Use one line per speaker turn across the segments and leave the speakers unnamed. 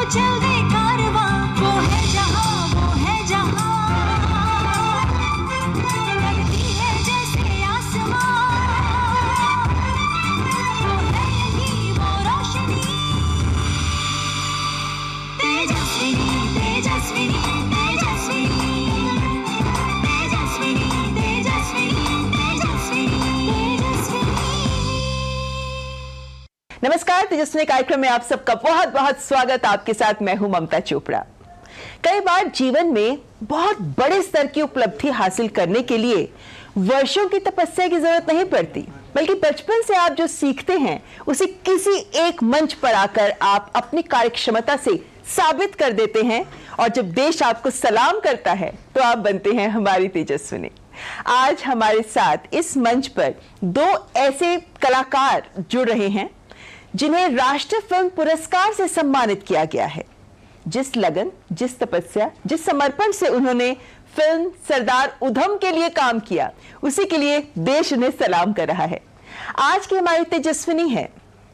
चल दे कारवां, वो है जहां, लगती है जैसे आसमां, वो है यही वो रोशनी, तेजस्विनी तेजस्विनी तेजस्विनी तेजस्विनी तेजस्विनी तेजस्विनी तेजस्विनी।
नमस्कार, तेजस्विनी कार्यक्रम में आप सबका बहुत बहुत स्वागत। आपके साथ मैं हूं ममता चोपड़ा। कई बार जीवन में बहुत बड़े स्तर की उपलब्धि हासिल करने के लिए वर्षों की तपस्या की जरूरत नहीं पड़ती, बल्कि बचपन से आप जो सीखते हैं उसे किसी एक मंच पर आकर आप अपनी कार्यक्षमता से साबित कर देते हैं, और जब देश आपको सलाम करता है तो आप बनते हैं हमारी तेजस्विनी। आज हमारे साथ इस मंच पर दो ऐसे कलाकार जुड़ रहे हैं जिन्हें राष्ट्रीय फिल्म पुरस्कार से सम्मानित किया गया है। जिस लगन, जिस तपस्या, जिस समर्पण से उन्होंने फिल्म सरदार उधम के लिए काम किया, उसी के लिए देश उन्हें सलाम कर रहा है। आज की हमारी तेजस्विनी है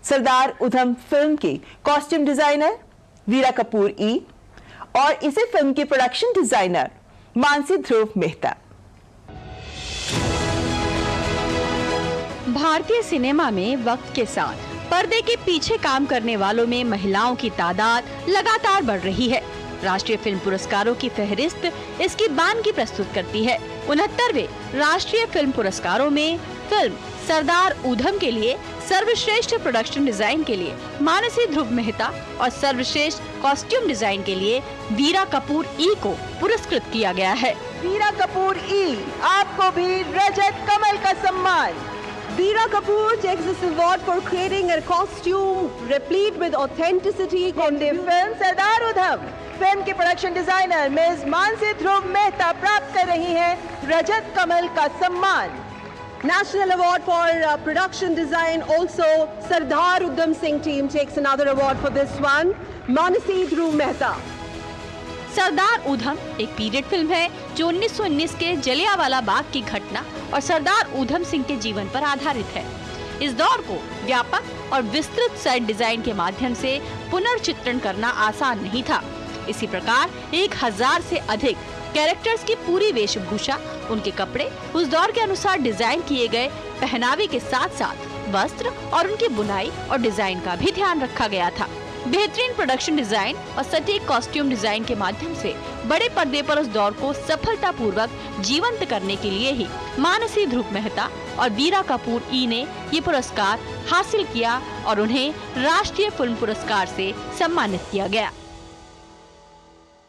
सरदार उधम फिल्म की कॉस्ट्यूम डिजाइनर वीरा कपूर ई और इसी फिल्म की प्रोडक्शन डिजाइनर मानसी ध्रुव मेहता।
भारतीय सिनेमा में वक्त के साथ पर्दे के पीछे काम करने वालों में महिलाओं की तादाद लगातार बढ़ रही है। राष्ट्रीय फिल्म पुरस्कारों की फहरिस्त इसकी बानगी प्रस्तुत करती है। 69वें राष्ट्रीय फिल्म पुरस्कारों में फिल्म सरदार उधम के लिए सर्वश्रेष्ठ प्रोडक्शन डिजाइन के लिए मानसी ध्रुव मेहता और सर्वश्रेष्ठ कॉस्ट्यूम डिजाइन के लिए वीरा कपूर ई को पुरस्कृत किया गया है।
वीरा कपूर ई, आपको भी रजत कमल का सम्मान।
Veera Kapoor takes this award for creating a costume replete with authenticity
in the film Sardar Udham. Film के प्रोडक्शन डिजाइनर मिस मानसी ध्रुव मेहता प्राप्त कर रही हैं रजत कमल का सम्मान।
National Award for Production Design also Sardar Udham Singh team takes another award for this one, Manasi Dhruv Mehta।
Sardar Udham एक period film है जो 1919 के जलियांवाला बाग की घटना और सरदार उधम सिंह के जीवन पर आधारित है। इस दौर को व्यापक और विस्तृत सेट डिजाइन के माध्यम से पुनर्चित्रण करना आसान नहीं था। इसी प्रकार 1000 से अधिक कैरेक्टर्स की पूरी वेशभूषा, उनके कपड़े उस दौर के अनुसार डिजाइन किए गए पहनावे के साथ साथ वस्त्र और उनकी बुनाई और डिजाइन का भी ध्यान रखा गया था। बेहतरीन प्रोडक्शन डिजाइन और सटीक कॉस्ट्यूम डिजाइन के माध्यम से बड़े पर्दे पर उस दौर को सफलतापूर्वक जीवंत करने के लिए ही मानसी ध्रुव मेहता और वीरा कपूर ई ने ये पुरस्कार हासिल किया और उन्हें राष्ट्रीय फिल्म पुरस्कार से सम्मानित किया गया।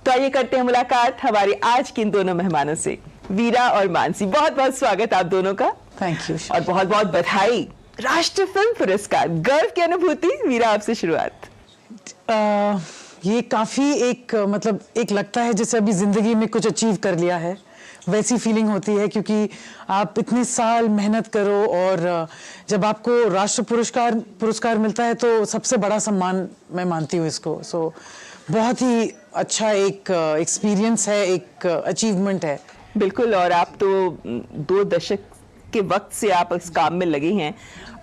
तो आइए करते हैं मुलाकात हमारी आज की इन दोनों मेहमानों से। वीरा और मानसी, बहुत बहुत स्वागत आप दोनों का।
थैंक यू
और बहुत बहुत बधाई। राष्ट्रीय फिल्म पुरस्कार, गर्व की अनुभूति। वीरा, आपसे शुरुआत।
ये काफ़ी मतलब एक लगता है जैसे अभी ज़िंदगी में कुछ अचीव कर लिया है, वैसी फीलिंग होती है, क्योंकि आप इतने साल मेहनत करो और जब आपको राष्ट्र पुरस्कार मिलता है तो सबसे बड़ा सम्मान मैं मानती हूँ इसको। सो बहुत ही अच्छा एक एक्सपीरियंस है, एक अचीवमेंट है।
बिल्कुल, और आप तो 2 दशक के वक्त से आप इस काम में लगे हैं।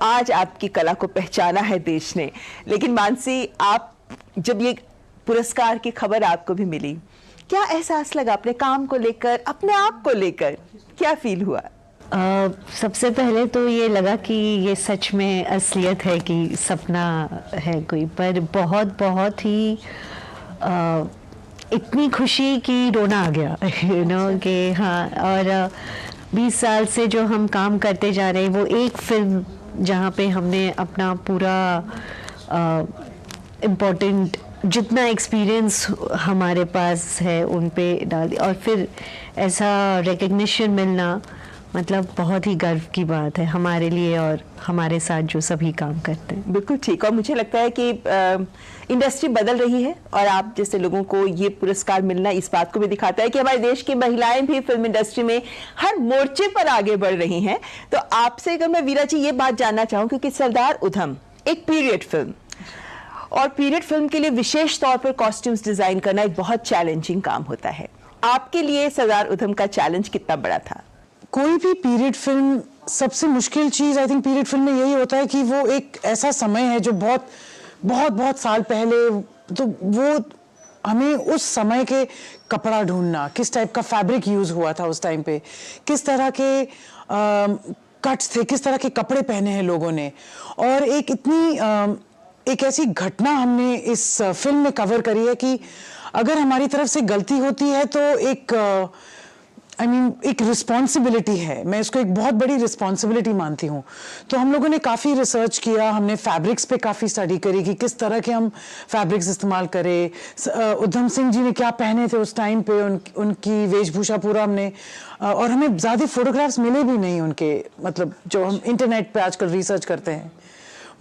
आज आपकी कला को पहचाना है देश ने। लेकिन मानसी, आप जब ये पुरस्कार की खबर आपको भी मिली, क्या एहसास लगा अपने काम को लेकर, अपने आप को लेकर, क्या फील हुआ?
सबसे पहले तो ये लगा कि ये सच में असलियत है कि सपना है कोई, पर बहुत बहुत ही इतनी खुशी कि रोना आ गया कि हाँ। और 20 साल से जो हम काम करते जा रहे हैं, वो एक फिल्म जहाँ पे हमने अपना पूरा इम्पोर्टेंट जितना एक्सपीरियंस हमारे पास है उन पे डाल दिया, और फिर ऐसा रिकग्निशन मिलना मतलब बहुत ही गर्व की बात है हमारे लिए और हमारे साथ जो सभी काम करते हैं।
बिल्कुल ठीक। और मुझे लगता है कि इंडस्ट्री बदल रही है और आप जैसे लोगों को ये पुरस्कार मिलना इस बात को भी दिखाता है कि हमारे देश की महिलाएं भी फिल्म इंडस्ट्री में हर मोर्चे पर आगे बढ़ रही हैं। तो आपसे अगर मैं वीरा जी ये बात जानना चाहूँ, क्योंकि सरदार उधम एक पीरियड फिल्म, और पीरियड फिल्म के लिए विशेष तौर पर कॉस्ट्यूम्स डिजाइन करना एक बहुत चैलेंजिंग काम होता है। आपके लिए सरदार उधम का चैलेंज कितना बड़ा था?
कोई भी पीरियड फिल्म, सबसे मुश्किल चीज़ आई थिंक पीरियड फिल्म में यही होता है कि वो एक ऐसा समय है जो बहुत बहुत बहुत साल पहले तो वो हमें उस समय के कपड़ा ढूंढना, किस टाइप का फैब्रिक यूज हुआ था उस टाइम पे, किस तरह के कट्स थे, किस तरह के कपड़े पहने हैं लोगों ने, और एक ऐसी घटना हमने इस फिल्म में कवर करी है कि अगर हमारी तरफ से गलती होती है तो एक रिस्पॉन्सिबिलिटी है, मैं इसको एक बहुत बड़ी रिस्पॉन्सिबिलिटी मानती हूँ। तो हम लोगों ने काफ़ी रिसर्च किया, हमने फैब्रिक्स पे काफ़ी स्टडी करी कि किस तरह के हम फैब्रिक्स इस्तेमाल करें, उधम सिंह जी ने क्या पहने थे उस टाइम पे, उनकी वेशभूषा पूरा हमने, और हमें ज़्यादा फोटोग्राफ्स मिले भी नहीं उनके, मतलब जो हम इंटरनेट पे आजकल रिसर्च करते हैं,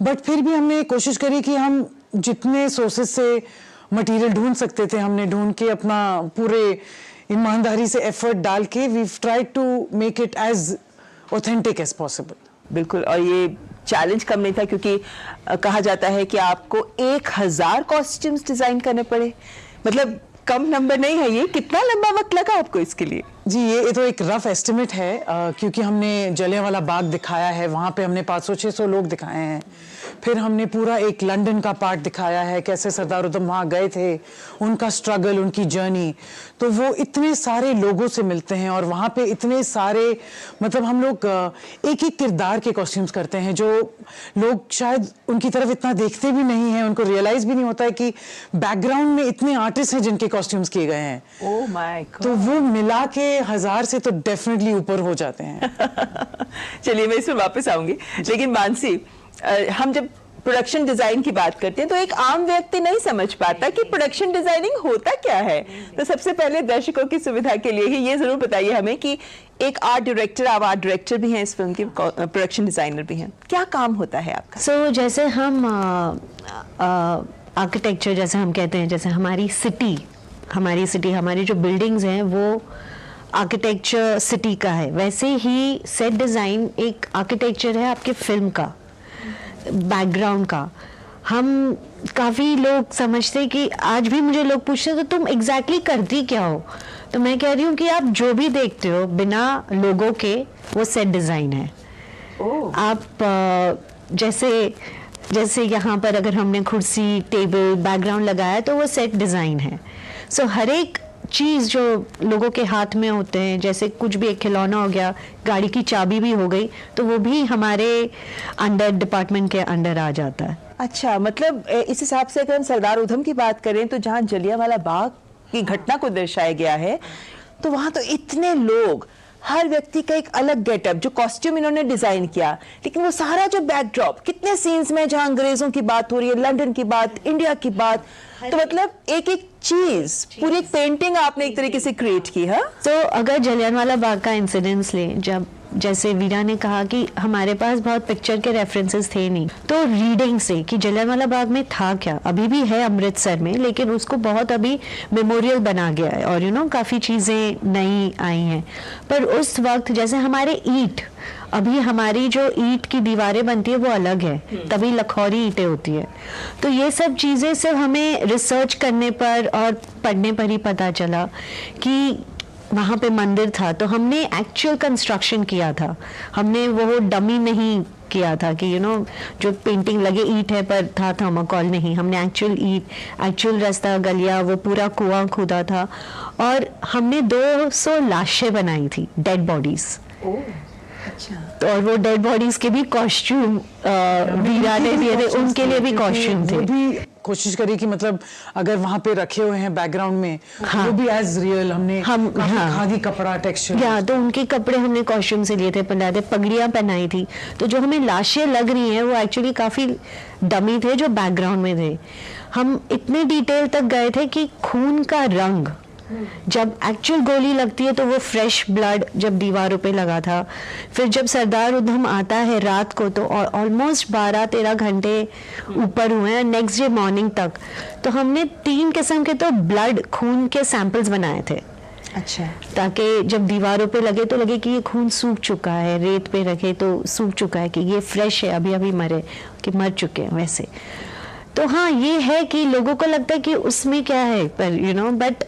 बट फिर भी हमने कोशिश करी कि हम जितने सोर्सेज से मटेरियल ढूंढ सकते थे हमने ढूंढ के अपना पूरे ईमानदारी से एफर्ट डाल के we tried to make it as authentic as possible.
बिल्कुल, और ये चैलेंज कम नहीं था क्योंकि कहा जाता है कि आपको 1000 कॉस्ट्यूम्स डिजाइन करने पड़े, मतलब कम नंबर नहीं है ये। कितना लंबा वक्त लगा आपको इसके लिए?
जी, ये तो एक रफ एस्टिमेट है, क्योंकि हमने जलियांवाला बाग दिखाया है, वहाँ पे हमने 500-600 लोग दिखाए हैं, फिर हमने पूरा एक लंदन का पार्ट दिखाया है, कैसे सरदार उधम वहाँ गए थे, उनका स्ट्रगल, उनकी जर्नी। तो वो इतने सारे लोगों से मिलते हैं और वहाँ पे इतने सारे, मतलब हम लोग एक एक किरदार के कॉस्ट्यूम्स करते हैं जो लोग शायद उनकी तरफ इतना देखते भी नहीं हैं, उनको रियलाइज भी नहीं होता है कि बैकग्राउंड में इतने आर्टिस्ट हैं जिनके कॉस्ट्यूम्स किए गए हैं।
Oh my God.
तो वो मिला के 1000 से तो डेफिनेटली ऊपर हो जाते हैं।
चलिए मैं इसमें वापस आऊंगी, लेकिन मानसी, हम जब प्रोडक्शन डिजाइन की बात करते हैं तो एक आम व्यक्ति नहीं समझ पाता कि प्रोडक्शन डिजाइनिंग होता क्या है। तो सबसे पहले दर्शकों की सुविधा के लिए ही ये जरूर बताइए हमें कि एक आर्ट डायरेक्टर, आप आर्ट डायरेक्टर भी हैं, इस फिल्म के प्रोडक्शन डिजाइनर भी हैं, क्या काम होता है आपका?
सो जैसे हम आर्किटेक्चर, जैसे हम कहते हैं, जैसे हमारी जो बिल्डिंग्स हैं वो आर्किटेक्चर सिटी का है, वैसे ही सेट डिज़ाइन एक आर्किटेक्चर है आपके फिल्म का, बैकग्राउंड का। हम काफ़ी लोग समझते हैं कि आज भी मुझे लोग पूछते हैं तो तुम एग्जैक्टली करती क्या हो, तो मैं कह रही हूँ कि आप जो भी देखते हो बिना लोगों के वो सेट डिज़ाइन है। आप जैसे यहाँ पर अगर हमने कुर्सी, टेबल, बैकग्राउंड लगाया तो वो सेट डिज़ाइन है। सो हर एक चीज़ जो लोगों के हाथ में होते हैं, जैसे कुछ भी एक खिलौना हो गया, गाड़ी की चाबी भी हो गई, तो वो भी हमारे अंडर डिपार्टमेंट के अंडर आ जाता है।
अच्छा, मतलब इस हिसाब से अगर हम सरदार उधम की बात करें तो जहाँ जलियांवाला बाग की घटना को दर्शाया गया है, तो वहाँ तो इतने लोग, हर व्यक्ति का एक अलग गेटअप, जो कॉस्ट्यूम इन्होंने डिजाइन किया, लेकिन वो सारा जो बैकड्रॉप, कितने सीन्स में जहाँ अंग्रेजों की बात हो रही है, लंदन की बात, इंडिया की बात, तो मतलब एक एक चीज, पूरी एक पेंटिंग आपने एक तरीके से क्रिएट की है।
तो अगर जलियांवाला बाग का इंसिडेंस लें, जब जैसे वीरा ने कहा कि हमारे पास बहुत पिक्चर के रेफरेंसेस थे नहीं, तो रीडिंग से कि जलियांवाला बाग में था क्या, अभी भी है अमृतसर में, लेकिन उसको बहुत अभी मेमोरियल बना गया है और काफ़ी चीज़ें नई आई हैं। पर उस वक्त जैसे हमारे ईंट, अभी हमारी जो ईंट की दीवारें बनती है वो अलग है, तभी लखौरी ईंटें होती है। तो ये सब चीज़ें सिर्फ हमें रिसर्च करने पर और पढ़ने पर ही पता चला कि वहाँ पे मंदिर था, तो हमने एक्चुअल कंस्ट्रक्शन किया था, हमने वो डमी नहीं किया था कि जो पेंटिंग लगे ईंट है पर था थर्माकोल नहीं, हमने एक्चुअल ईंट, एक्चुअल रास्ता, गलिया, वो पूरा कुआं खुदा था, और हमने 200 लाशें बनाई थी, डेड बॉडीज।
अच्छा।
तो और वो डेड बॉडीज के भी कॉस्ट्यूम वीरा ने दिए थे, उनके लिए भी कॉस्ट्यूम थे।
वो भी कोशिश करी कि मतलब अगर वहाँ पे रखे हुए हैं बैकग्राउंड में, हाँ, वो भी एज रियल हमने खादी कपड़ा टेक्सचर, या
तो उनके कपड़े हमने कॉस्ट्यूम से लिए थे, पहनाए थे, पगड़ियाँ पहनाई थी। तो जो हमें लाशें लग रही हैं वो एक्चुअली काफी डमी थे जो बैकग्राउंड में थे। हम इतने डिटेल तक गए थे कि खून का रंग, जब एक्चुअल गोली लगती है तो वो फ्रेश ब्लड जब दीवारों पे लगा था। फिर जब सरदार उधम आता है रात को, तो ऑलमोस्ट 12-13 घंटे ऊपर हुए हैं नेक्स्ट डे मॉर्निंग तक, तो हमने 3 किस्म के तो ब्लड, खून के सैंपल्स बनाए थे।
अच्छा।
ताकि जब दीवारों पे लगे तो लगे कि ये खून सूख चुका है, रेत पे रखे तो सूख चुका है, कि ये फ्रेश है, अभी अभी मर चुके हैं वैसे। तो हाँ, ये है कि लोगों को लगता है कि उसमें क्या है, पर बट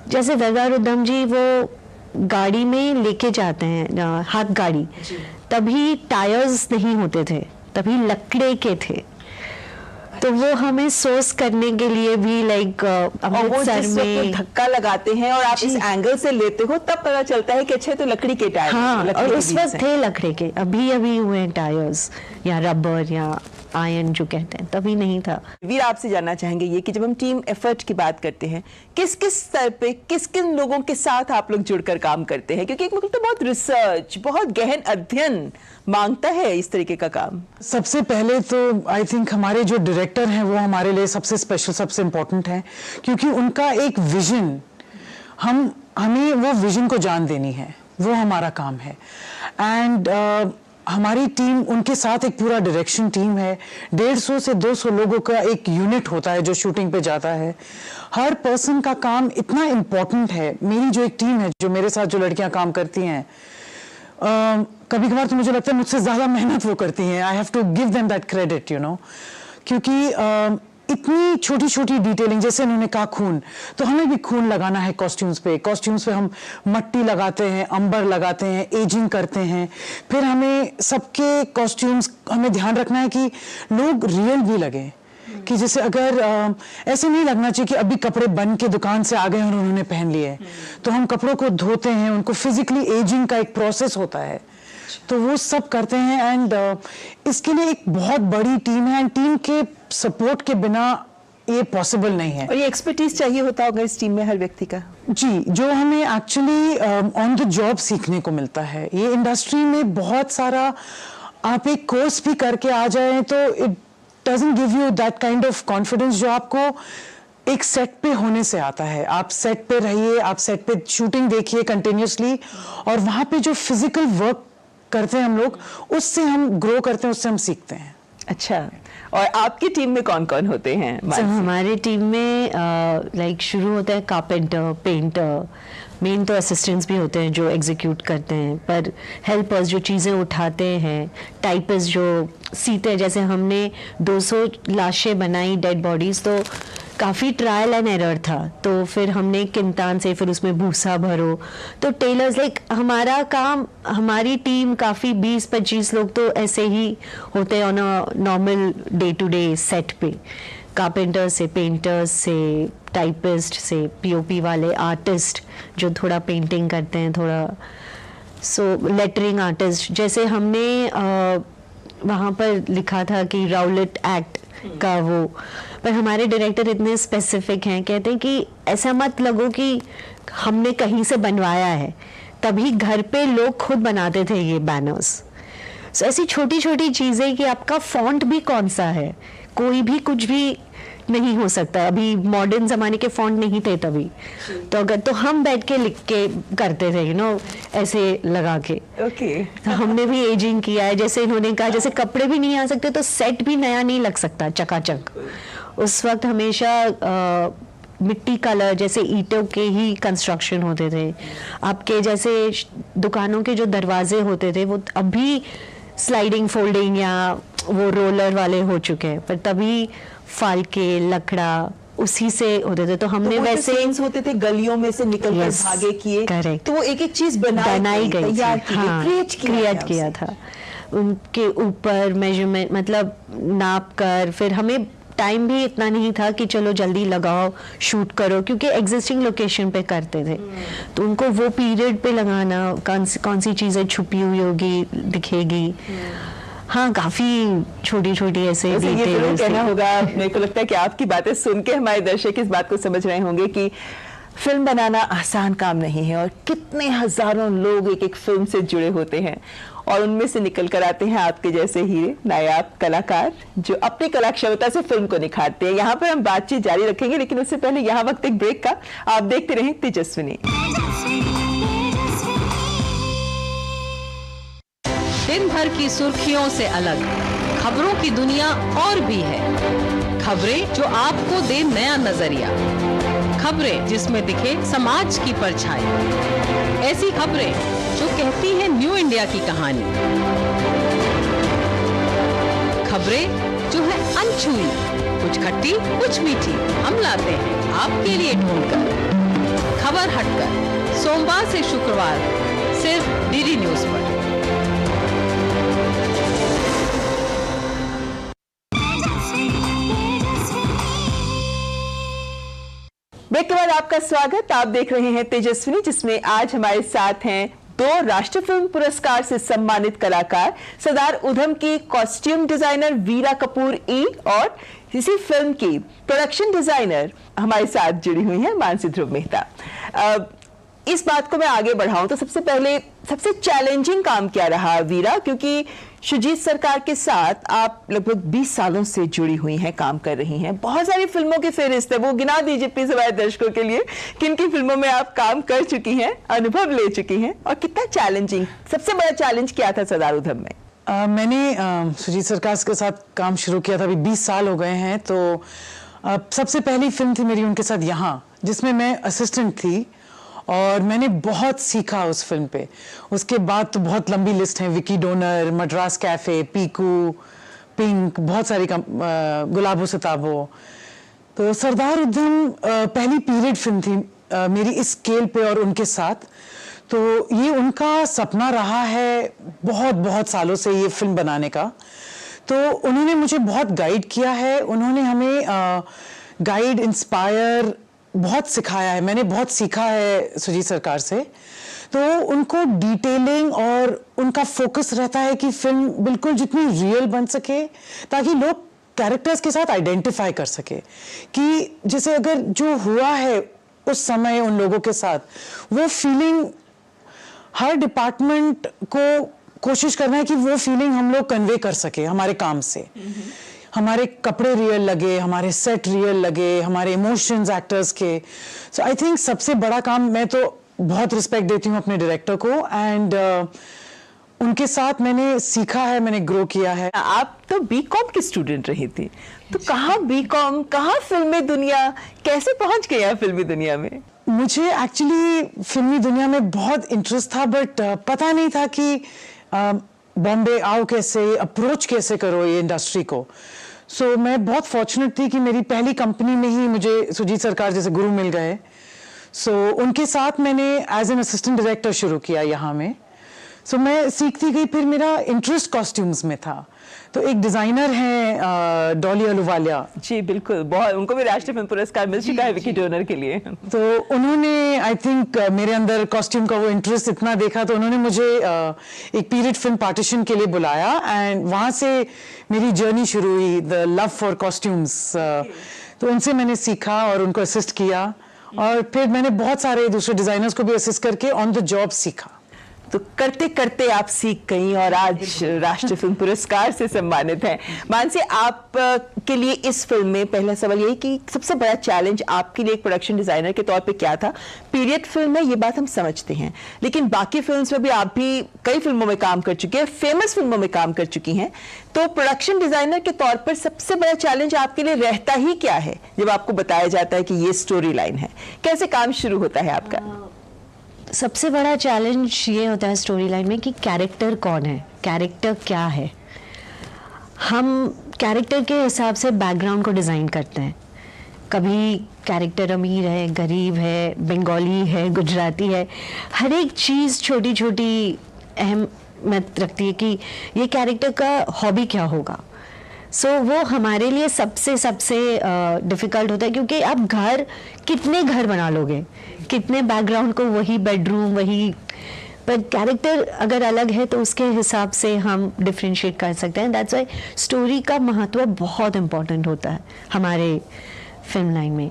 जैसे सरदार उधम जी वो गाड़ी में लेके जाते हैं, हाथ गाड़ी, तभी टायर्स नहीं होते थे, तभी लकड़े के थे। तो वो हमें सोर्स करने के लिए भी लाइक
और वो
अमृतसर
जिस वक्त
में
धक्का लगाते हैं और आप इस एंगल से लेते हो तब पता चलता है कि अच्छे तो लकड़ी के टायर
हाँ,
लकड़ी
और
के
उस
बीच
वक्त
हैं।
थे लकड़े के, अभी अभी हुए हैं टायर्स या रबर या आयरन जो कहते हैं, तभी नहीं था।
वीर, आपसे जानना चाहेंगे ये कि जब हम टीम एफर्ट की बात करते हैं, किस किस स्तर पे किस किन लोगों के साथ आप लोग जुड़कर काम करते हैं, क्योंकि एक मतलब तो बहुत रिसर्च, बहुत गहन अध्ययन मांगता है इस तरीके का काम।
सबसे पहले तो आई थिंक हमारे जो डायरेक्टर हैं वो हमारे लिए सबसे स्पेशल, सबसे इम्पोर्टेंट है, क्योंकि उनका एक विजन, हमें वो विजन को जान देनी है, वो हमारा काम है। एंड हमारी टीम, उनके साथ एक पूरा डायरेक्शन टीम है, 150 से 200 लोगों का एक यूनिट होता है जो शूटिंग पे जाता है। हर पर्सन का काम इतना इम्पोर्टेंट है। मेरी जो एक टीम है, जो मेरे साथ जो लड़कियां काम करती हैं, कभी कभार तो मुझे लगता है मुझसे ज़्यादा मेहनत वो करती हैं। I have to give them that credit, you know, क्योंकि इतनी छोटी छोटी डिटेलिंग, जैसे उन्होंने कहा खून, तो हमें भी खून लगाना है कॉस्ट्यूम्स पे हम मट्टी लगाते हैं, अंबर लगाते हैं, एजिंग करते हैं। फिर हमें सबके कॉस्ट्यूम्स, हमें ध्यान रखना है कि लोग रियल भी लगे, कि जैसे अगर ऐसे नहीं लगना चाहिए कि अभी कपड़े बन के दुकान से आ गए और उन्होंने पहन लिए। तो हम कपड़ों को धोते हैं, उनको फिजिकली एजिंग का एक प्रोसेस होता है, तो वो सब करते हैं। एंड इसके लिए एक बहुत बड़ी टीम है, एंड टीम के सपोर्ट के बिना ये पॉसिबल नहीं है।
और ये एक्सपर्टीज चाहिए होता होगा इस टीम में हर व्यक्ति का।
जी, जो हमें एक्चुअली ऑन द जॉब सीखने को मिलता है। ये इंडस्ट्री में बहुत सारा, आप एक कोर्स भी करके आ जाए तो it doesn't give you that kind of confidence जो आपको एक सेट पे होने से आता है। आप सेट पे रहिए, आप सेट पे शूटिंग देखिए कंटिन्यूसली, और वहाँ पे जो फिजिकल वर्क करते हैं हम लोग, उससे हम ग्रो करते हैं, उससे हम सीखते हैं।
अच्छा, और आपकी टीम में कौन कौन होते हैं?
So, हमारे टीम में लाइक शुरू होता है कारपेंटर, पेंटर, मेन तो असिस्टेंट्स भी होते हैं जो एग्जीक्यूट करते हैं, पर हेल्पर्स जो चीज़ें उठाते हैं, टाइपिस्ट जो सीते हैं। जैसे हमने 200 लाशें बनाई, डेड बॉडीज़, तो काफ़ी ट्रायल एंड एरर था। तो फिर हमने किंतान से, फिर उसमें भूसा भरो, तो टेलर्स, लाइक हमारा काम, हमारी टीम काफ़ी 20-25 लोग तो ऐसे ही होते हैं on a normal day to day set पे। कारपेंटर्स से, पेंटर्स से, टाइपिस्ट से, पीओपी वाले, आर्टिस्ट जो थोड़ा पेंटिंग करते हैं, थोड़ा लेटरिंग आर्टिस्ट। जैसे हमने वहाँ पर लिखा था कि राउलेट एक्ट का वो, पर हमारे डायरेक्टर इतने स्पेसिफिक हैं, कहते हैं कि ऐसा मत लगो कि हमने कहीं से बनवाया है, तभी घर पे लोग खुद बनाते थे ये बैनर्स। ऐसी छोटी छोटी चीज़ें कि आपका फॉन्ट भी कौन सा है, कोई भी कुछ भी नहीं हो सकता। अभी मॉडर्न ज़माने के फॉन्ट नहीं थे तभी, तो अगर तो हम बैठ के लिख के करते थे, यू नो, ऐसे लगा के।
ओके।
तो हमने भी एजिंग किया है। जैसे इन्होंने कहा, जैसे कपड़े भी नहीं आ सकते तो सेट भी नया नहीं लग सकता चकाचक। उस वक्त हमेशा मिट्टी कलर, जैसे ईंटों के ही कंस्ट्रक्शन होते थे। आपके जैसे दुकानों के जो दरवाजे होते थे वो अभी स्लाइडिंग फोल्डिंग या वो रोलर वाले हो चुके हैं, पर तभी फालके, लकड़ा उसी से होते थे। तो हमने
तो
वैसे
सीन्स होते थे, गलियों में से निकलकर
Yes,
भागे किए,
correct.
तो वो एक एक चीज
बनाई गई थी,
तैयार की,
हाँ,
क्रिएट
किया था। उनके ऊपर मेजरमेंट, मतलब नाप कर, फिर हमें टाइम भी इतना नहीं था कि चलो जल्दी लगाओ, शूट करो, क्योंकि एग्जिस्टिंग लोकेशन पे करते थे। तो उनको वो पीरियड पे लगाना, कौन सी चीज़ें छुपी हुई होगी, दिखेगी। हाँ, काफ़ी छोटी छोटी ऐसे
वैसे ये जरूर
डिटेल्स।
कहना होगा, मेरे को लगता है कि आपकी बातें सुन के हमारे दर्शक इस बात को समझ रहे होंगे कि फिल्म बनाना आसान काम नहीं है, और कितने हजारों लोग एक एक फिल्म से जुड़े होते हैं, और उनमें से निकल कर आते हैं आपके जैसे हीरे, नायाब कलाकार जो अपनी कला क्षमता से फिल्म को निखारते हैं। यहाँ पर हम बातचीत जारी रखेंगे, लेकिन उससे पहले यहाँ वक्त एक ब्रेक का। आप देखते रहें तेजस्विनी।
दिन भर की सुर्खियों से अलग खबरों की दुनिया और भी है। खबरें जो आपको दे नया नजरिया, खबरें जिसमें दिखे समाज की परछाई, ऐसी खबरें जो कहती है न्यू इंडिया की कहानी, खबरें जो है अनछुई, कुछ खट्टी कुछ मीठी, हम लाते हैं आपके लिए ढूंढकर। खबर हटकर, सोमवार से शुक्रवार सिर्फ डीडी न्यूज पर।
ब्रेक के बाद आपका स्वागत। आप देख रहे हैं तेजस्विनी, जिसमें आज हमारे साथ हैं 2 राष्ट्रीय फिल्म पुरस्कार से सम्मानित कलाकार, सरदार उधम की कॉस्ट्यूम डिजाइनर वीरा कपूर ई और इसी फिल्म की प्रोडक्शन डिजाइनर हमारे साथ जुड़ी हुई हैं मानसी ध्रुव मेहता। इस बात को मैं आगे बढ़ाऊं तो सबसे पहले सबसे चैलेंजिंग काम क्या रहा वीरा, क्योंकि शुजीत सरकार के साथ आप लगभग 20 सालों से जुड़ी हुई हैं, काम कर रही हैं। बहुत सारी फिल्मों की फहरिस्त है, वो गिना दीजिए प्लीज हमारे दर्शकों के लिए किन किन फिल्मों में आप काम कर चुकी हैं, अनुभव ले चुकी हैं, और कितना चैलेंजिंग, सबसे बड़ा चैलेंज क्या था सरदार उधम में?
मैंने सुजीत सरकार के साथ काम शुरू किया था, अभी 20 साल हो गए हैं। तो सबसे पहली फिल्म थी मेरी उनके साथ यहाँ, जिसमें मैं असिस्टेंट थी और मैंने बहुत सीखा उस फिल्म पे। उसके बाद तो बहुत लंबी लिस्ट है, Vicky donor, Madras cafe, Piku, pink, बहुत सारी गुलाबो सिताबो। तो सरदार उधम पहली पीरियड फिल्म थी मेरी इस स्केल पे और उनके साथ। तो ये उनका सपना रहा है बहुत बहुत सालों से ये फिल्म बनाने का। तो उन्होंने मुझे बहुत गाइड किया है, उन्होंने हमें गाइड, इंस्पायर बहुत सिखाया है। मैंने बहुत सीखा है सुजीत सरकार से। तो उनको डिटेलिंग और उनका फोकस रहता है कि फिल्म बिल्कुल जितनी रियल बन सके, ताकि लोग कैरेक्टर्स के साथ आइडेंटिफाई कर सके कि जैसे अगर जो हुआ है उस समय उन लोगों के साथ, वो फीलिंग हर डिपार्टमेंट को कोशिश करना है कि वो फीलिंग हम लोग कन्वे कर सके हमारे काम से। हमारे कपड़े रियल लगे, हमारे सेट रियल लगे, हमारे इमोशंस एक्टर्स के। सो आई थिंक सबसे बड़ा काम, मैं तो बहुत रिस्पेक्ट देती हूँ अपने डायरेक्टर को, एंड उनके साथ मैंने सीखा है, मैंने ग्रो किया है।
आप तो बीकॉम की स्टूडेंट रही थी, तो कहाँ बीकॉम, कहाँ फिल्मी दुनिया, कैसे पहुंच गए आप फिल्मी दुनिया में?
मुझे एक्चुअली फिल्मी दुनिया में बहुत इंटरेस्ट था, बट पता नहीं था कि बॉम्बे आओ कैसे, अप्रोच कैसे करो ये इंडस्ट्री को। सो मैं बहुत फॉर्चुनेट थी कि मेरी पहली कंपनी में ही मुझे सुजीत सरकार जैसे गुरु मिल गए। सो उनके साथ मैंने एज एन असिस्टेंट डायरेक्टर शुरू किया यहाँ में। सो मैं सीखती गई, फिर मेरा इंटरेस्ट कॉस्ट्यूम्स में था। तो एक डिजाइनर हैं डॉली अहलूवालिया
जी, बिल्कुल, बहुत, उनको भी राष्ट्रीय फिल्म पुरस्कार मिल चुका है विकी डोनर के लिए।
तो उन्होंने आई थिंक मेरे अंदर कॉस्ट्यूम का वो इंटरेस्ट इतना देखा, तो उन्होंने मुझे एक पीरियड फिल्म पार्टीशन के लिए बुलाया, एंड वहाँ से मेरी जर्नी शुरू हुई, द लव फॉर कॉस्ट्यूम्स। तो उनसे मैंने सीखा और उनको असिस्ट किया, और फिर मैंने बहुत सारे दूसरे डिजाइनर्स को भी असिस्ट करके ऑन द जॉब सीखा।
तो करते करते आप सीख गई और आज राष्ट्रीय फिल्म पुरस्कार से सम्मानित हैं। मानसी, आप के लिए इस फिल्म में पहला सवाल यही कि सबसे बड़ा चैलेंज आपके लिए एक प्रोडक्शन डिजाइनर के तौर पे क्या था? पीरियड फिल्म है, ये बात हम समझते हैं, लेकिन बाकी फिल्म्स में भी आप भी कई फिल्मों में काम कर चुकी हैं, फेमस फिल्मों में काम कर चुकी हैं। तो प्रोडक्शन डिजाइनर के तौर पर सबसे बड़ा चैलेंज आपके लिए रहता ही क्या है जब आपको बताया जाता है कि ये स्टोरी लाइन है? कैसे काम शुरू होता है आपका?
सबसे बड़ा चैलेंज ये होता है स्टोरी लाइन में कि कैरेक्टर कौन है, कैरेक्टर क्या है। हम कैरेक्टर के हिसाब से बैकग्राउंड को डिज़ाइन करते हैं। कभी कैरेक्टर अमीर है, गरीब है, बंगाली है, गुजराती है, हर एक चीज़ छोटी छोटी अहमियत रखती है कि ये कैरेक्टर का हॉबी क्या होगा। सो वो हमारे लिए सबसे डिफ़िकल्ट होता है, क्योंकि आप कितने घर बना लोगे, कितने बैकग्राउंड को, वही बेडरूम, वही, पर कैरेक्टर अगर अलग है तो उसके हिसाब से हम डिफ्रेंशिएट कर सकते हैं। दैट्स व्हाई स्टोरी का महत्व बहुत इम्पोर्टेंट होता है हमारे फिल्म लाइन में।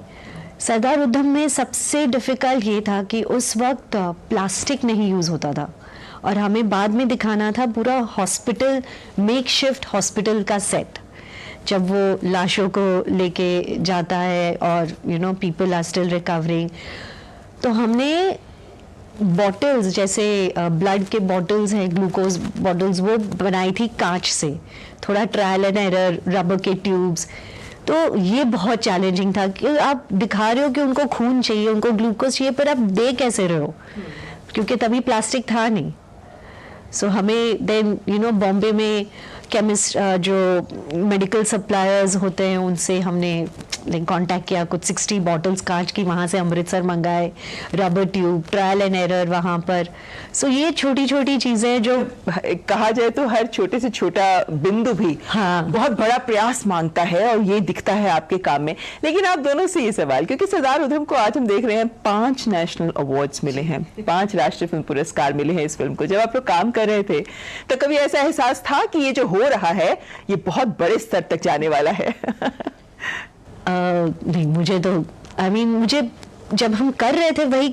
सरदार उधम में सबसे डिफ़िकल्ट ये था कि उस वक्त प्लास्टिक नहीं यूज़ होता था, और हमें बाद में दिखाना था पूरा हॉस्पिटल, मेकशिफ्ट हॉस्पिटल का सेट, जब वो लाशों को लेके जाता है और पीपल आर स्टिल रिकवरिंग। तो हमने बॉटल्स, जैसे ब्लड के बॉटल्स हैं, ग्लूकोज बॉटल्स, वो बनाई थी कांच से, थोड़ा ट्रायल एंड एरर, रबर के ट्यूब्स। तो ये बहुत चैलेंजिंग था कि आप दिखा रहे हो कि उनको खून चाहिए, उनको ग्लूकोज चाहिए, पर आप दे कैसे रहे हो, क्योंकि तभी प्लास्टिक था नहीं। सो हमें देन बॉम्बे में केमिस्ट जो मेडिकल सप्लायर्स होते हैं उनसे हमने कांटेक्ट किया, कुछ 60 बॉटल्स कांच की वहाँ से अमृतसर मंगाए, rubber tube, trial and error वहाँ पर। सो ये छोटी छोटी चीज़ें जो
कहा जाए तो हर छोटे से छोटा बिंदु भी
हाँ।
बहुत बड़ा प्रयास मांगता है और ये दिखता है आपके काम में। लेकिन आप दोनों से ये सवाल, क्योंकि सरदार उधम को आज हम देख रहे हैं 5 नेशनल अवार्ड्स मिले हैं, 5 राष्ट्रीय फिल्म पुरस्कार मिले हैं इस फिल्म को। जब आप लोग काम कर रहे थे तो कभी ऐसा एहसास था कि ये जो हो रहा है ये बहुत बड़े स्तर तक जाने वाला है?
नहीं, मुझे तो मुझे जब हम कर रहे थे वही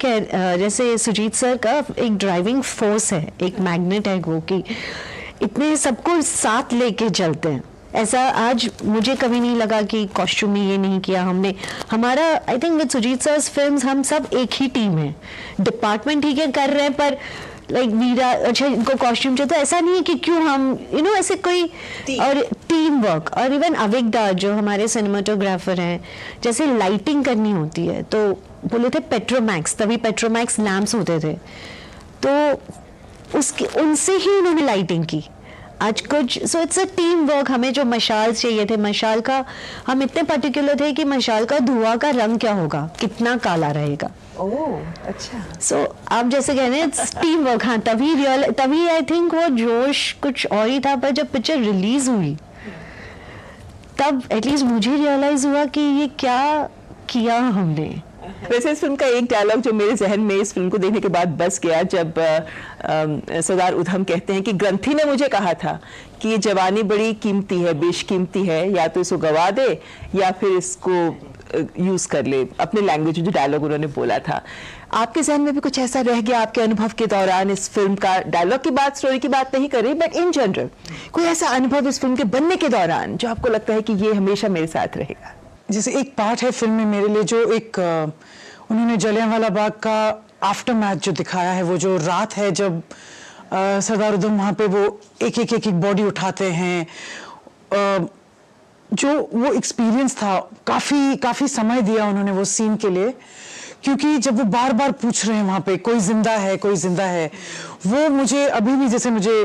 जैसे सुजीत सर का एक ड्राइविंग फोर्स है, एक मैग्नेट है वो, कि इतने सबको साथ लेके चलते हैं। ऐसा आज मुझे कभी नहीं लगा कि कॉस्ट्यूम में ये नहीं किया हमने। हमारा I think with Sujit sir films हम सब एक ही टीम है, डिपार्टमेंट ठीक है कर रहे हैं, पर लाइक मीरा अच्छा इनको कॉस्ट्यूम चाहिए, तो ऐसा नहीं है कि क्यों हम ऐसे कोई और टीम वर्क। और इवन अविगदा जो हमारे सिनेमाटोग्राफर हैं, जैसे लाइटिंग करनी होती है तो बोले थे पेट्रोमैक्स, तभी पेट्रोमैक्स लैम्प्स होते थे, तो उसकी उनसे ही उन्होंने लाइटिंग की आज कुछ। So it's a team work. हमें जो मशाल चाहिए थे, मशाल का हम इतने पर्टिकुलर थे कि मशाल का धुआं का रंग क्या होगा, कितना काला रहेगा।
ओह अच्छा।
सो आप जैसे कह रहे हैं इट्स टीम वर्क। हाँ, तभी आई थिंक वो जोश कुछ और ही था, पर जब पिक्चर रिलीज हुई तब एटलीस्ट मुझे रियलाइज हुआ कि ये क्या किया हमने।
वैसे इस फिल्म का एक डायलॉग जो मेरे जहन में इस फिल्म को देखने के बाद बस गया, जब सरदार उधम कहते हैं कि ग्रंथी ने मुझे कहा था कि ये जवानी बड़ी कीमती है, बेशकीमती है, या तो इसको गवा दे या फिर इसको यूज कर ले। अपने लैंग्वेज में जो डायलॉग उन्होंने बोला था, आपके जहन में भी कुछ ऐसा रह गया आपके अनुभव के दौरान? इस फिल्म का डायलॉग की बात, स्टोरी की बात नहीं कर रही, बट इन जनरल कोई ऐसा अनुभव इस फिल्म के बनने के दौरान जो आपको लगता है कि ये हमेशा मेरे साथ रहेगा?
जैसे एक पार्ट है फिल्म में मेरे लिए, जो एक उन्होंने जलियांवाला बाग का आफ्टर मैच जो दिखाया है, वो जो रात है जब सरदार उधम वहाँ पे वो एक बॉडी उठाते हैं, जो वो एक्सपीरियंस था, काफ़ी समय दिया उन्होंने वो सीन के लिए, क्योंकि जब वो बार बार पूछ रहे हैं वहाँ पे कोई जिंदा है, कोई जिंदा है, वो मुझे अभी भी जैसे मुझे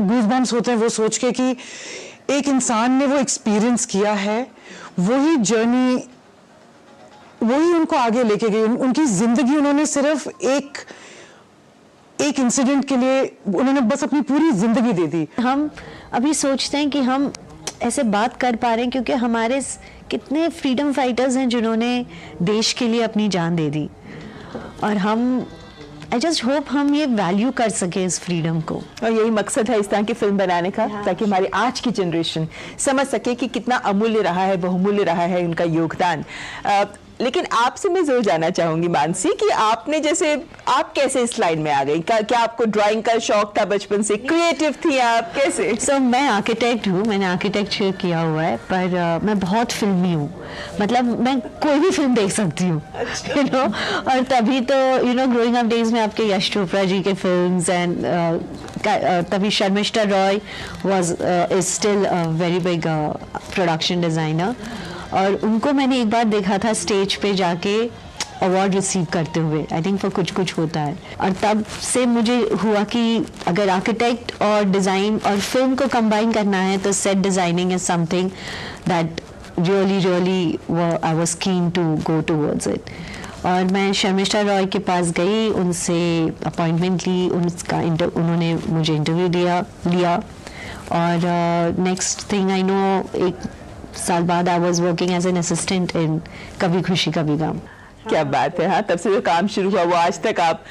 गूज़बम्स होते हैं वो सोच के कि एक इंसान ने वो एक्सपीरियंस किया है, वही जर्नी, वही उनको आगे लेके गई। उनकी जिंदगी उन्होंने सिर्फ एक इंसिडेंट के लिए उन्होंने बस अपनी पूरी जिंदगी दे दी।
हम अभी सोचते हैं कि हम ऐसे बात कर पा रहे हैं क्योंकि हमारे कितने फ्रीडम फाइटर्स हैं जिन्होंने देश के लिए अपनी जान दे दी, और हम आई जस्ट होप हम ये वैल्यू कर सके इस फ्रीडम को।
और यही मकसद है इस तरह की फिल्म बनाने का, ताकि हमारी आज की जनरेशन समझ सके कि कितना अमूल्य रहा है, बहुमूल्य रहा है उनका योगदान। लेकिन आपसे मैं जरूर जानना चाहूंगी मानसी कि आपने जैसे आप कैसे इस लाइन में आ गई? क्या आपको ड्राइंग का शौक था बचपन से? क्रिएटिव थी आप? कैसे?
मैं आर्किटेक्ट हूँ, मैंने आर्किटेक्चर किया हुआ है, पर मैं बहुत फिल्मी हूँ। मतलब मैं कोई भी फिल्म देख सकती हूँ, और तभी तो ग्रोइंग अप डेज में आपके यश चोपड़ा जी के फिल्म्स एंड तभी Sharmishtha Roy is still very big production designer, और उनको मैंने एक बार देखा था स्टेज पे जाके अवार्ड रिसीव करते हुए, आई थिंक फॉर कुछ कुछ होता है। और तब से मुझे हुआ कि अगर आर्किटेक्ट और डिज़ाइन और फिल्म को कंबाइन करना है तो set designing is something that really I was keen to go towards it. और मैं शर्मिष्ठा रॉय के पास गई, उनसे अपॉइंटमेंट ली, उन्होंने मुझे इंटरव्यू लिया और नेक्स्ट थिंग आई नो, एक साल बाद I was working as an assistant in Kabhi Khushi कभी गम।
क्या बात है। हाँ, तब से जो काम शुरू हुआ वो आज तक आप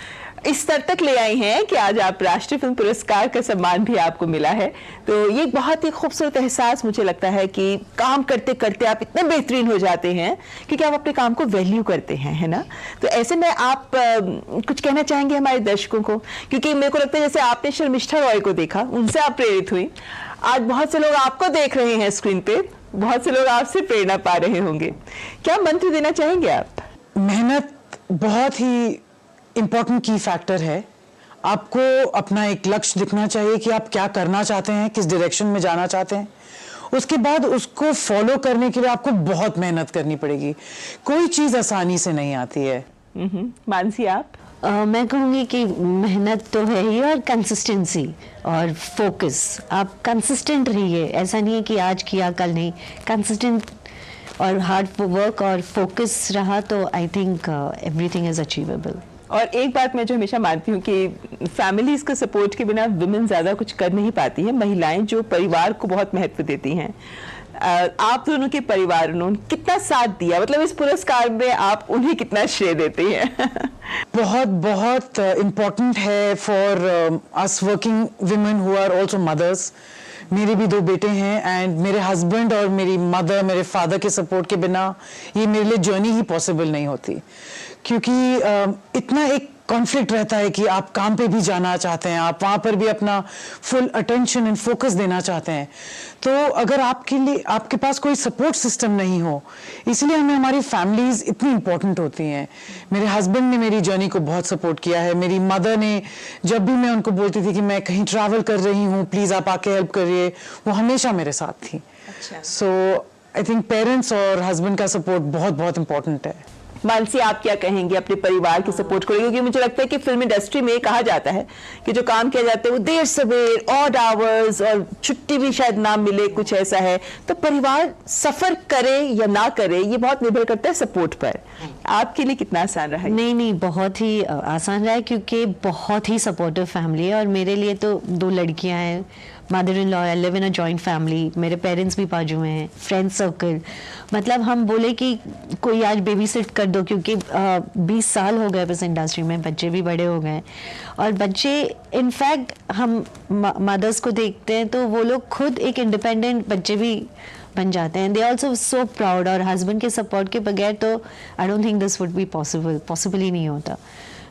इस स्तर तक ले आई हैं कि आज आप राष्ट्रीय फिल्म पुरस्कार का सम्मान भी आपको मिला है। तो ये बहुत ही खूबसूरत एहसास मुझे लगता है कि काम करते करते आप इतने बेहतरीन हो जाते हैं क्योंकि आप अपने काम को वैल्यू करते हैं, है ना? तो ऐसे में आप कुछ कहना चाहेंगे हमारे दर्शकों को? क्योंकि मेरे को लगता है जैसे आपने शर्मिष्ठा रॉय को देखा, उनसे आप प्रेरित हुई, आज बहुत से लोग आपको देख रहे हैं स्क्रीन पे, बहुत से लोग आपसे प्रेरणा पा रहे होंगे। क्या मंत्र देना चाहेंगे आप?
मेहनत बहुत ही इम्पोर्टेंट की फैक्टर है। आपको अपना एक लक्ष्य दिखना चाहिए कि आप क्या करना चाहते हैं, किस डायरेक्शन में जाना चाहते हैं। उसके बाद उसको फॉलो करने के लिए आपको बहुत मेहनत करनी पड़ेगी। कोई चीज़ आसानी से नहीं आती है।
मानसी, आप?
मैं कहूँगी कि मेहनत तो है ही, और कंसिस्टेंसी और फोकस। आप कंसिस्टेंट रहिए, ऐसा नहीं है कि आज किया कल नहीं। कंसिस्टेंट और हार्ड वर्क और फोकस रहा तो I think everything is achievable.
और एक बात मैं जो हमेशा मानती हूँ कि फैमिलीज के सपोर्ट के बिना विमेन ज़्यादा कुछ कर नहीं पाती हैं। महिलाएं जो परिवार को बहुत महत्व देती हैं, आप दोनों के परिवार ने कितना साथ दिया, मतलब इस पुरस्कार में आप उन्हें कितना श्रेय देती हैं?
बहुत बहुत इम्पोर्टेंट है for us working women who are also mothers. मेरे भी 2 बेटे हैं एंड मेरे हस्बैंड और मेरी मदर, मेरे फादर के सपोर्ट के बिना ये मेरे लिए जर्नी ही पॉसिबल नहीं होती, क्योंकि इतना एक कॉन्फ्लिक्ट रहता है कि आप काम पे भी जाना चाहते हैं, आप वहाँ पर भी अपना फुल अटेंशन एंड फोकस देना चाहते हैं। तो अगर आपके पास कोई सपोर्ट सिस्टम नहीं हो, इसलिए हमें हमारी फैमिलीज इतनी इंपॉर्टेंट होती हैं। मेरे हस्बैंड ने मेरी जर्नी को बहुत सपोर्ट किया है। मेरी मदर ने, जब भी मैं उनको बोलती थी कि मैं कहीं ट्रैवल कर रही हूँ, प्लीज़ आप आके हेल्प करिए, वो हमेशा मेरे साथ थी। सो आई थिंक पेरेंट्स और हस्बैंड का सपोर्ट बहुत बहुत इंपॉर्टेंट है।
मानसी, आप क्या कहेंगे अपने परिवार के सपोर्ट को? क्योंकि मुझे लगता है कि फिल्म इंडस्ट्री में कहा जाता है कि जो काम किया जाता है वो देर सवेर, ऑड आवर्स, और छुट्टी भी शायद ना मिले, कुछ ऐसा है। तो परिवार सफर करे या ना करे, ये बहुत निर्भर करता है सपोर्ट पर। आपके लिए कितना आसान रहा है?
नहीं, बहुत ही आसान रहा है, क्योंकि बहुत ही सपोर्टिव फैमिली है। और मेरे लिए तो 2 लड़कियां हैं, mother in law, I live in a joint family, मेरे पेरेंट्स भी बाजू में हैं, फ्रेंड सर्कल। मतलब हम बोले कि कोई आज बेबी सिट कर दो, क्योंकि 20 साल हो गए बस इंडस्ट्री में, बच्चे भी बड़े हो गए। और बच्चे इनफैक्ट हम मदर्स को देखते हैं तो वो लोग खुद एक इंडिपेंडेंट बच्चे भी बन जाते हैं। They also so proud. और हस्बैंड के सपोर्ट के बगैर तो I don't think this would be possible ही नहीं होता।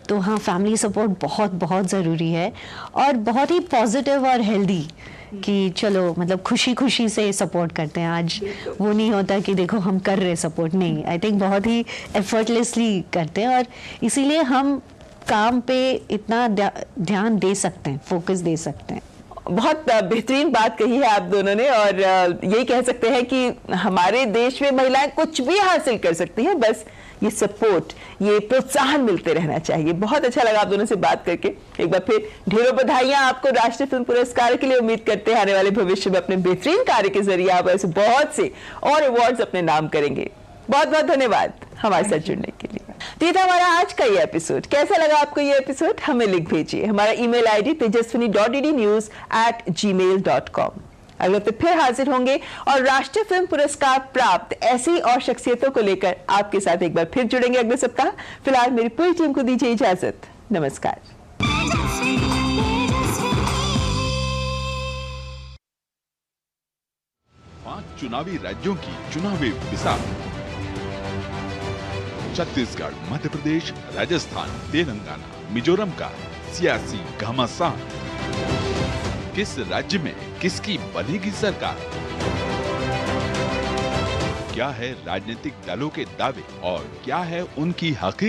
तो हाँ, फैमिली सपोर्ट बहुत बहुत ज़रूरी है, और बहुत ही पॉजिटिव और हेल्दी, कि चलो मतलब खुशी खुशी से सपोर्ट करते हैं। आज वो नहीं होता कि देखो हम कर रहे सपोर्ट, नहीं, आई थिंक बहुत ही एफर्टलेसली करते हैं, और इसीलिए हम काम पे इतना ध्यान दे सकते हैं, फोकस दे सकते हैं।
बहुत बेहतरीन बात कही है आप दोनों ने, और यही कह सकते हैं कि हमारे देश में महिलाएं कुछ भी हासिल कर सकती हैं, बस ये सपोर्ट, ये प्रोत्साहन मिलते रहना चाहिए। बहुत अच्छा लगा आप दोनों से बात करके। एक बार फिर ढेरों बधाइयां आपको राष्ट्रीय फिल्म पुरस्कार के लिए। उम्मीद करते हैं आने वाले भविष्य में अपने बेहतरीन कार्य के जरिए आप ऐसे बहुत से और अवार्ड्स अपने नाम करेंगे। बहुत बहुत धन्यवाद हमारे साथ जुड़ने के लिए। तो ये था हमारा आज का ये एपिसोड। कैसा लगा आपको ये एपिसोड? हमें लिख भेजिए। हमारा ईमेल आईडी tejaswini.ddnews@gmail.com। अगले हफ्ते फिर हाजिर होंगे और राष्ट्रीय फिल्म पुरस्कार प्राप्त ऐसी और शख्सियतों को लेकर आपके साथ एक बार फिर जुड़ेंगे अगले सप्ताह। फिलहाल मेरी पूरी टीम को दीजिए इजाजत। नमस्कार।
5 चुनावी राज्यों की चुनावी मिसाल: छत्तीसगढ़, मध्य प्रदेश, राजस्थान, तेलंगाना, मिजोरम का सियासी घमासान। किस राज्य में किसकी बनेगी सरकार? क्या है राजनीतिक दलों के दावे और क्या है उनकी हकीकत?